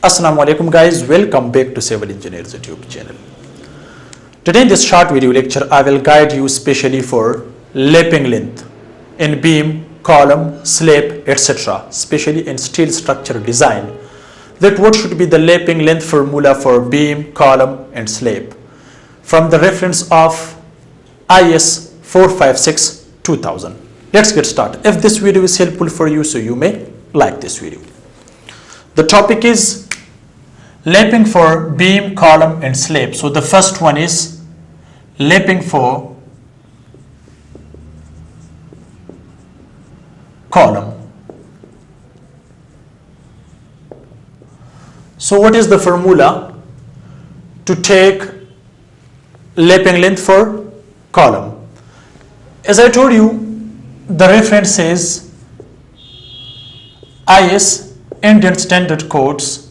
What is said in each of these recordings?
Assalamu alaikum guys, welcome back to Civil Engineers YouTube channel. Today in this short video lecture, I will guide you specially for lapping length in beam, column, slab, etc. Especially in steel structure design. That what should be the lapping length formula for beam, column and slab from the reference of IS 456-2000. Let's get started. If this video is helpful for you, so you may like this video. The topic is lapping for beam, column and slab. So the first one is lapping for column. So what is the formula to take lapping length for column? As I told you, the reference is IS Indian Standard Codes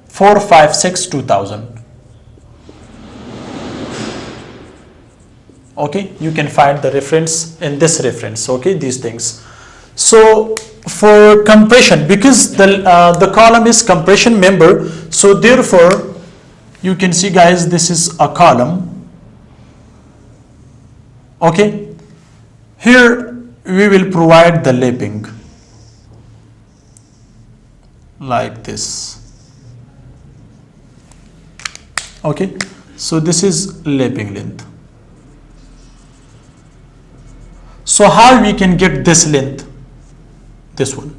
456-2000. Okay, you can find the reference in this reference. Okay, these things. So for compression, because the column is compression member, so therefore you can see guys, this is a column. Okay, here we will provide the lapping like this. Okay, so this is lapping length. So how we can get this length? This one.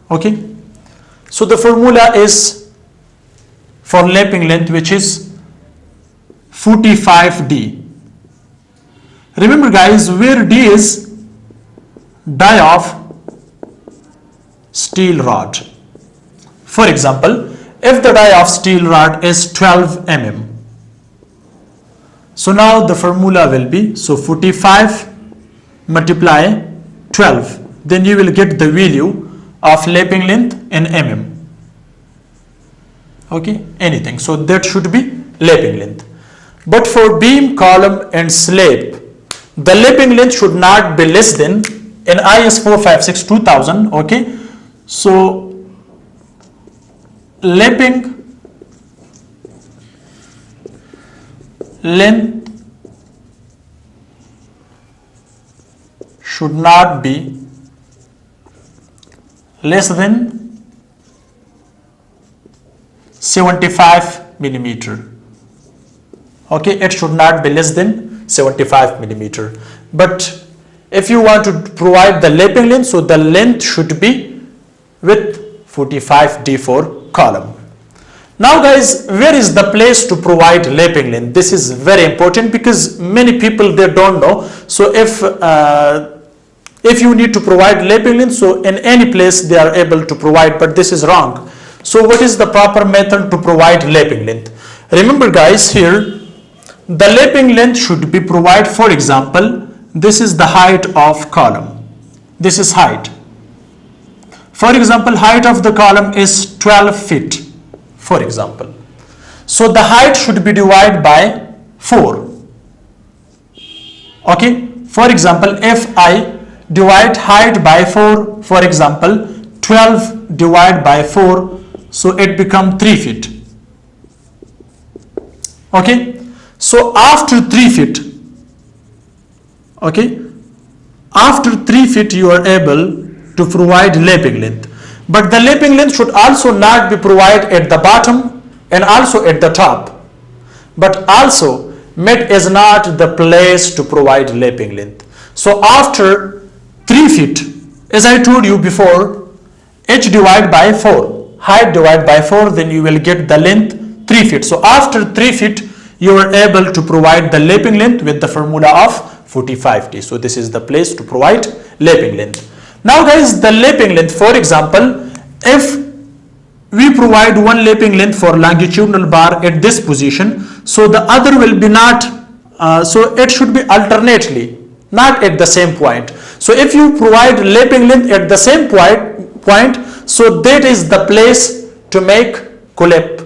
Okay, so the formula is for lapping length, which is 45D. Remember guys, where D is die of steel rod. For example, if the die of steel rod is 12 mm, so now the formula will be, so 45 multiply 12, then you will get the value of lapping length in mm. Okay, anything, so that should be lapping length. But for beam, column and slab, the lapping length should not be less than in IS 456-2000. Okay, so lapping length should not be less than 75 millimeter. Okay, it should not be less than 75 millimeter. But if you want to provide the lapping length, so the length should be with 45D for column. Now guys, where is the place to provide lapping length? This is very important because many people, they don't know. So if you need to provide lapping length, so in any place they are able to provide, but this is wrong. So what is the proper method to provide lapping length? Remember guys, here the lapping length should be provided. For example, this is the height of column. This is height. For example, height of the column is 12 feet. For example, so the height should be divided by 4. Okay, for example, if I divide height by 4, for example, 12 divided by 4, so it becomes 3 feet. Okay, so after 3 feet, okay, after 3 feet you are able to provide lapping length. But the lapping length should also not be provided at the bottom and also at the top. But also mid is not the place to provide lapping length. So after 3 feet, as I told you before, h divided by 4, height divided by 4, then you will get the length 3 feet. So after 3 feet, you are able to provide the lapping length with the formula of 45D. So this is the place to provide lapping length. Now guys, the lapping length, for example, if we provide one lapping length for longitudinal bar at this position, so the other will be not, so it should be alternately, not at the same point. So if you provide lapping length at the same point, so that is the place to make collapse.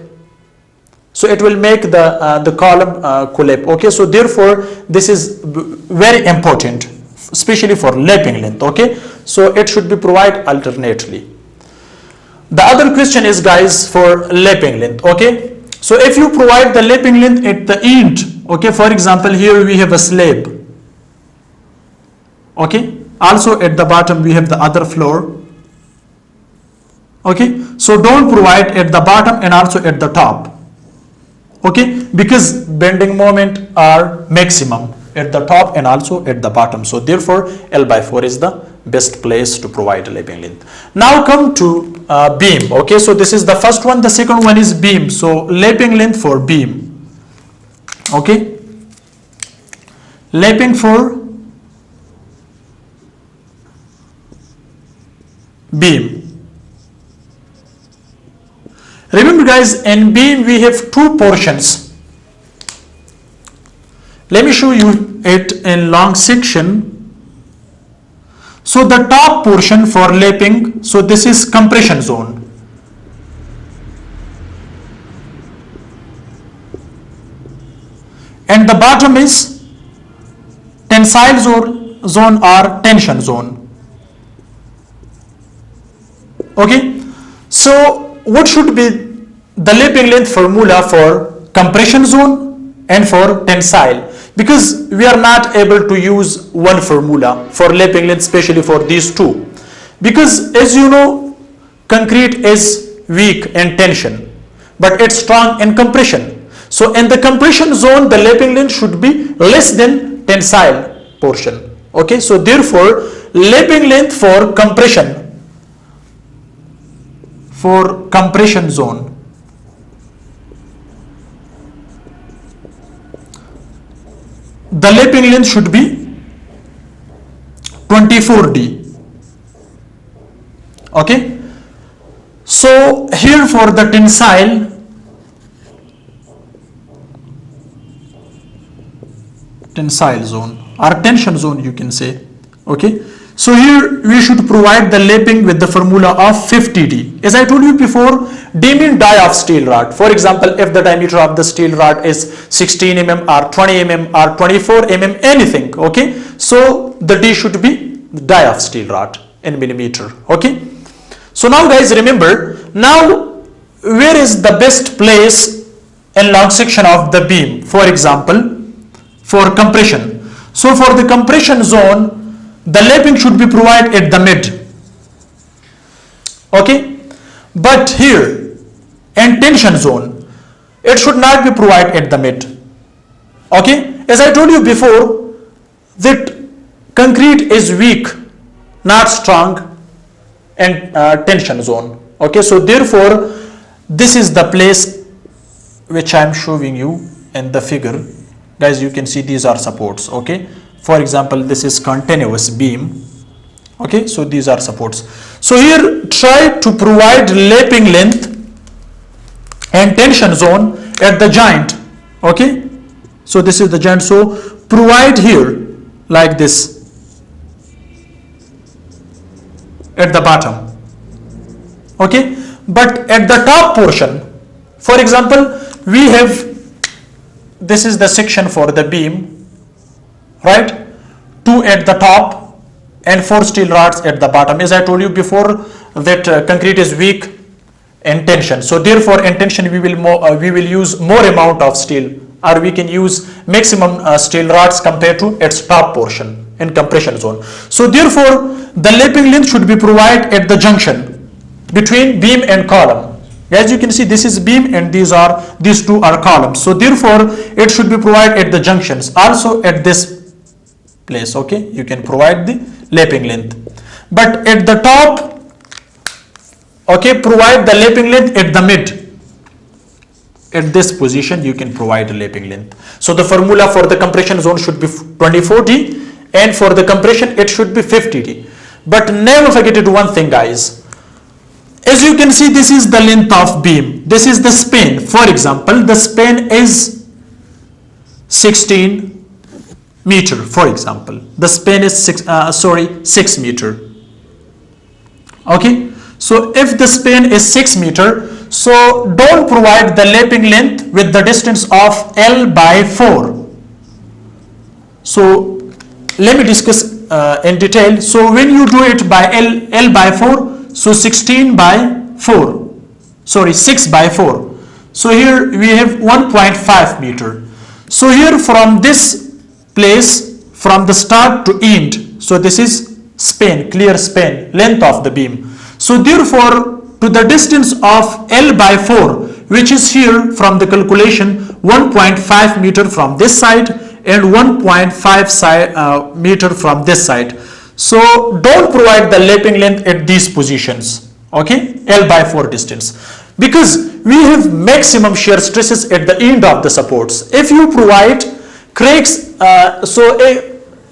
So it will make the column collapse. Okay, so therefore this is very important especially for lapping length. Okay, so it should be provided alternately. The other question is, guys, for lapping length. Okay, so if you provide the lapping length at the end, okay, for example, here we have a slab. Okay, also at the bottom we have the other floor. Okay, so don't provide at the bottom and also at the top. Okay, because bending moment are maximum at the top and also at the bottom, so therefore L/4 is the best place to provide a lapping length. Now come to beam. Okay, so this is the first one. The second one is beam. So lapping length for beam. Okay, lapping for beam. Remember, guys, in beam we have two portions. Let me show you it in long section. So the top portion for lapping, so this is compression zone. And the bottom is tensile zone or tension zone. Okay, so what should be the lapping length formula for compression zone and for tensile? Because we are not able to use one formula for lapping length, especially for these two. Because as you know, concrete is weak in tension, but it's strong in compression. So in the compression zone, the lapping length should be less than tensile portion. Okay, so therefore, lapping length for compression zone, the lapping length should be 24D. Okay, so here for the tensile zone or tension zone, you can say. Okay, so here we should provide the lapping with the formula of 50D. As I told you before, D means die of steel rod. For example, if the diameter of the steel rod is 16 mm or 20 mm or 24 mm, anything. Okay, so the D should be die of steel rod in millimeter. Okay, so now, guys, remember, now where is the best place in long section of the beam? For example, for compression. So for the compression zone, the lapping should be provided at the mid. Okay, but here in tension zone, it should not be provided at the mid. Okay, as I told you before, that concrete is weak, not strong in tension zone. Okay, so therefore this is the place which I am showing you in the figure. Guys, you can see these are supports. Okay, for example, this is continuous beam. Okay, so these are supports. So here try to provide lapping length and tension zone at the joint. Okay, so this is the joint, so provide here like this at the bottom. Okay, but at the top portion, for example, we have, this is the section for the beam, right? 2 at the top and 4 steel rods at the bottom. As I told you before, that concrete is weak in tension, so therefore in tension we will use more amount of steel, or we can use maximum steel rods compared to its top portion in compression zone. So therefore the lapping length should be provided at the junction between beam and column. As you can see, this is beam and these two are columns, so therefore it should be provided at the junctions, also at this place. Okay, you can provide the lapping length, but at the top, okay, provide the lapping length at the mid. At this position you can provide a lapping length. So the formula for the compression zone should be 24D, and for the compression it should be 50D. But never forget it one thing, guys. As you can see, this is the length of beam, this is the span. For example, the span is 16 meter. For example, the span is 6 meter. Okay, so if the span is 6 meter, so don't provide the lapping length with the distance of L/4. So let me discuss in detail. So when you do it by L by 4, so 16 by 4, sorry 6 by 4. So here we have 1.5 meter. So here from this place, from the start to end, so this is span, clear span, length of the beam. So therefore, to the distance of L by 4, which is here from the calculation 1.5 meter from this side and 1.5 meter from this side. So don't provide the lapping length at these positions, okay, L by 4 distance, because we have maximum shear stresses at the end of the supports. If you provide cracks,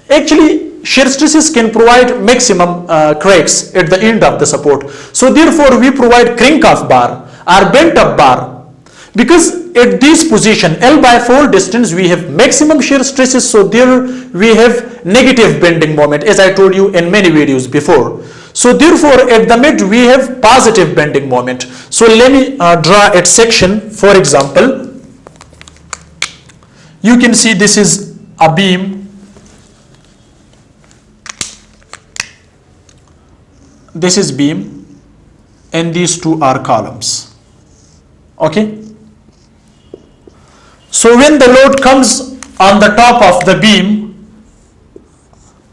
actually shear stresses can provide maximum cracks at the end of the support. So therefore we provide crank off bar or bent up bar, because at this position L by 4 distance we have maximum shear stresses, so there we have negative bending moment, as I told you in many videos before. So therefore at the mid we have positive bending moment. So let me draw a section. For example, you can see this is a beam, this is beam, and these two are columns, okay. So when the load comes on the top of the beam,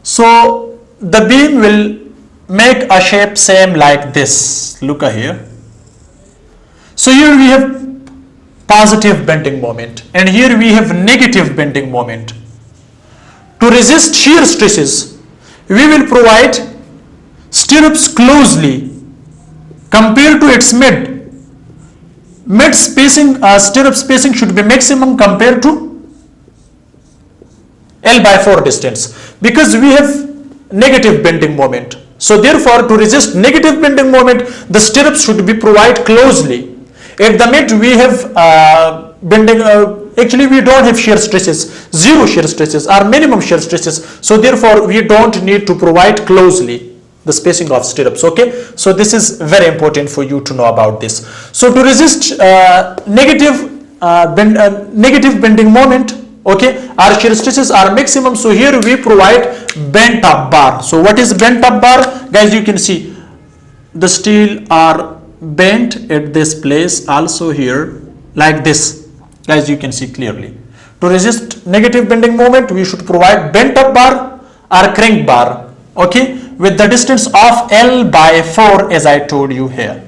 so the beam will make a shape same like this. Look here. So here we have positive bending moment and here we have negative bending moment. To resist shear stresses, we will provide stirrups closely compared to its mid spacing. Stirrup spacing should be maximum compared to L by 4 distance, because we have negative bending moment. So therefore to resist negative bending moment, the stirrups should be provided closely. At the mid we have bending, actually we don't have shear stresses, zero shear stresses or minimum shear stresses, so therefore we don't need to provide closely the spacing of stirrups, okay. So this is very important for you to know about this. So to resist negative bending moment, okay, our shear stresses are maximum, so here we provide bent up bar. So what is bent up bar? Guys, you can see the steel are bent at this place, also here like this. Guys, you can see clearly. To resist negative bending moment, we should provide bent up bar or crank bar, okay, with the distance of L by 4 as I told you here.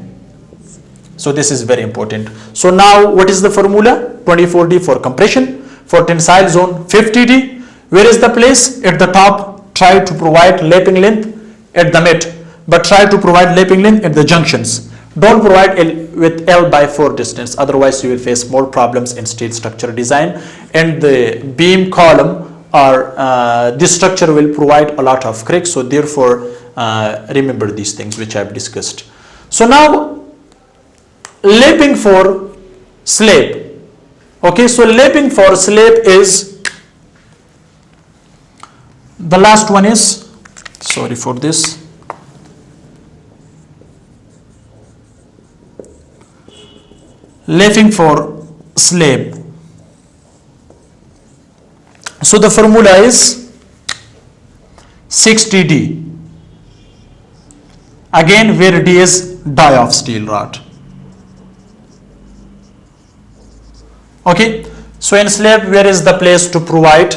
So this is very important. So now what is the formula? 24D for compression, for tensile zone 50D. Where is the place? At the top. Try to provide lapping length at the mid, but try to provide lapping length at the junctions. Don't provide with L by 4 distance, otherwise you will face more problems in steel structure design, and the beam column or this structure will provide a lot of cracks. So therefore remember these things which I have discussed. So now lapping for slab, okay. So lapping for slab is, the last one is, sorry for this, lapping for slab. So the formula is 60D, again where D is die of steel rod, okay. So in slab, where is the place to provide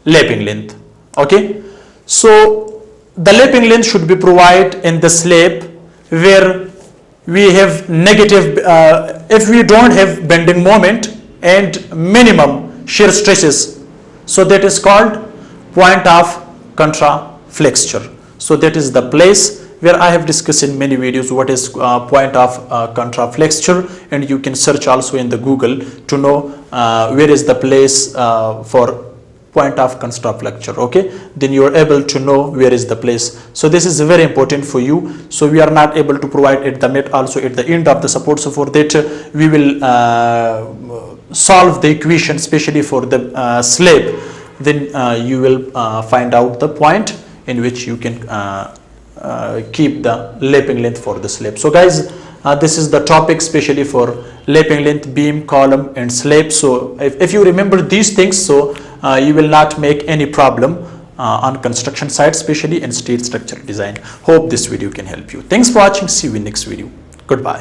lapping length, okay. So the lapping length should be provided in the slab where we have negative, if we don't have bending moment and minimum shear stresses, so that is called point of contraflexure. So that is the place where I have discussed in many videos what is point of contraflexure, and you can search also in the Google to know where is the place for point of contraflexure, okay. Then you are able to know where is the place. So this is very important for you. So we are not able to provide at the mid, also at the end of the support. So for that we will solve the equation especially for the slab. Then you will find out the point in which you can keep the lapping length for the slab. So guys, this is the topic especially for lapping length, beam, column and slab. So if you remember these things, so you will not make any problem on construction sites, especially in steel structural design. Hope this video can help you. Thanks for watching. See you in next video. Goodbye.